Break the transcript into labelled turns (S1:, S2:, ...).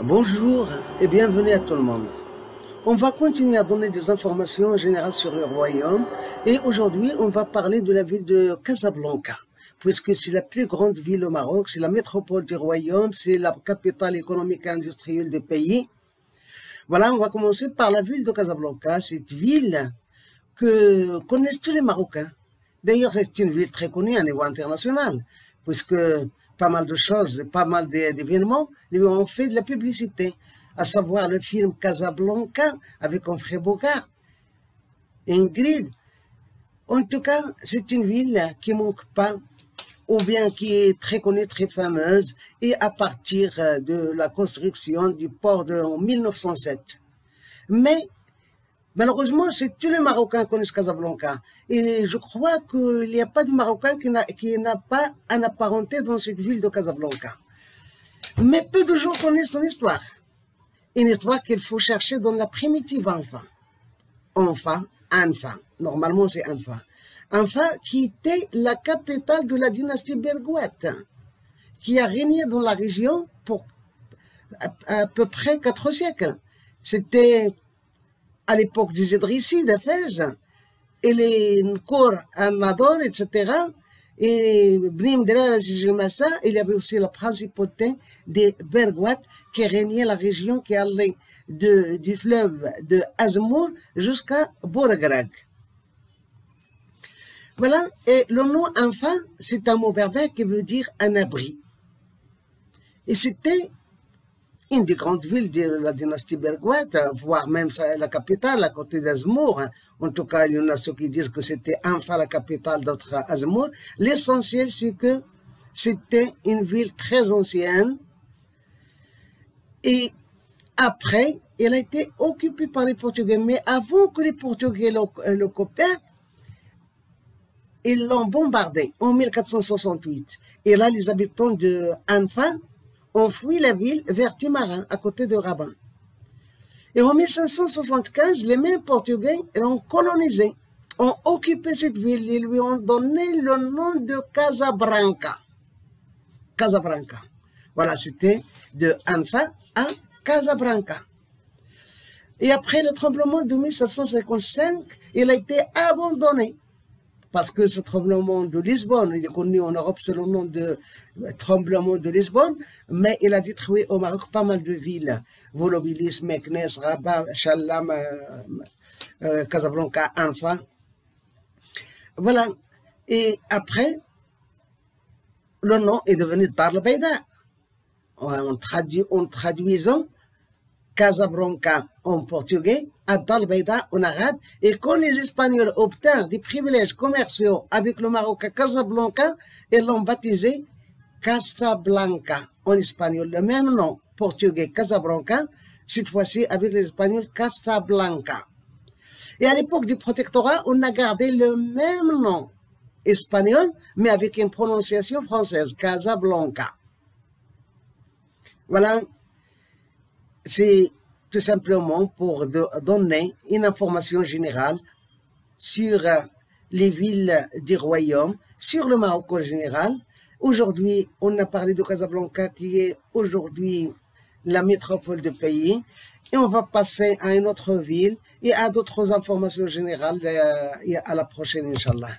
S1: Bonjour et bienvenue à tout le monde. On va continuer à donner des informations générales sur le royaume et aujourd'hui on va parler de la ville de Casablanca, puisque c'est la plus grande ville au Maroc, c'est la métropole du royaume, c'est la capitale économique et industrielle du pays. Voilà, on va commencer par la ville de Casablanca, cette ville que connaissent tous les Marocains. D'ailleurs, c'est une ville très connue à niveau international, puisque pas mal de choses, pas mal d'événements lui ont fait de la publicité, à savoir le film Casablanca avec Humphrey Bogart, Ingrid. En tout cas, c'est une ville qui ne manque pas, ou bien qui est très connue, très fameuse, et à partir de la construction du port en 1907. Mais malheureusement, c'est tous les Marocains qui connaissent Casablanca. Et je crois qu'il n'y a pas de Marocain qui n'a pas un apparenté dans cette ville de Casablanca. Mais peu de gens connaissent son histoire. Une histoire qu'il faut chercher dans la primitive Anfa. Anfa. Normalement, c'est Anfa. Anfa qui était la capitale de la dynastie bergouate, qui a régné dans la région pour à peu près 4 siècles. C'était à l'époque des Idrissis d'Éphèse, et les Nkour à Nador, etc. Et Bnim Delal Massa, il y avait aussi la principauté des Bergouates qui régnait la région qui allait du fleuve de Azmour jusqu'à Bourgrag. Voilà, et le nom Anfa, c'est un mot berbère qui veut dire un abri. Et c'était une des grandes villes de la dynastie bergouate, voire même la capitale, à côté d'Azmour. En tout cas, il y en a ceux qui disent que c'était enfin la capitale d'autres Azmour. L'essentiel, c'est que c'était une ville très ancienne. Et après, elle a été occupée par les Portugais. Mais avant que les Portugais l'occupent, ils l'ont bombardée en 1468. Et là, les habitants de Anfa ont fui la ville vers Timarin, à côté de Rabat. Et en 1575, les mêmes Portugais l'ont colonisé, ont occupé cette ville et lui ont donné le nom de Casablanca. Casablanca. Voilà, c'était de Anfa à Casablanca. Et après le tremblement de 1755, il a été abandonné. Parce que ce tremblement de Lisbonne, il est connu en Europe sous le nom de tremblement de Lisbonne, mais il a détruit au Maroc pas mal de villes. Volubilis, Meknes, Rabat, Challam, Casablanca, Anfa. Voilà. Et après, le nom est devenu Dar el Beida. En traduisant Casablanca en portugais, à Dar el Beida en arabe, et quand les Espagnols obtinrent des privilèges commerciaux avec le Maroc à Casablanca, ils l'ont baptisé Casablanca en espagnol. Le même nom portugais Casablanca, cette fois-ci avec les Espagnols Casablanca. Et à l'époque du protectorat, on a gardé le même nom espagnol, mais avec une prononciation française, Casablanca. Voilà. C'est tout simplement pour donner une information générale sur les villes du royaume, sur le Maroc en général. Aujourd'hui, on a parlé de Casablanca qui est aujourd'hui la métropole du pays. Et on va passer à une autre ville et à d'autres informations générales à la prochaine, Inch'Allah.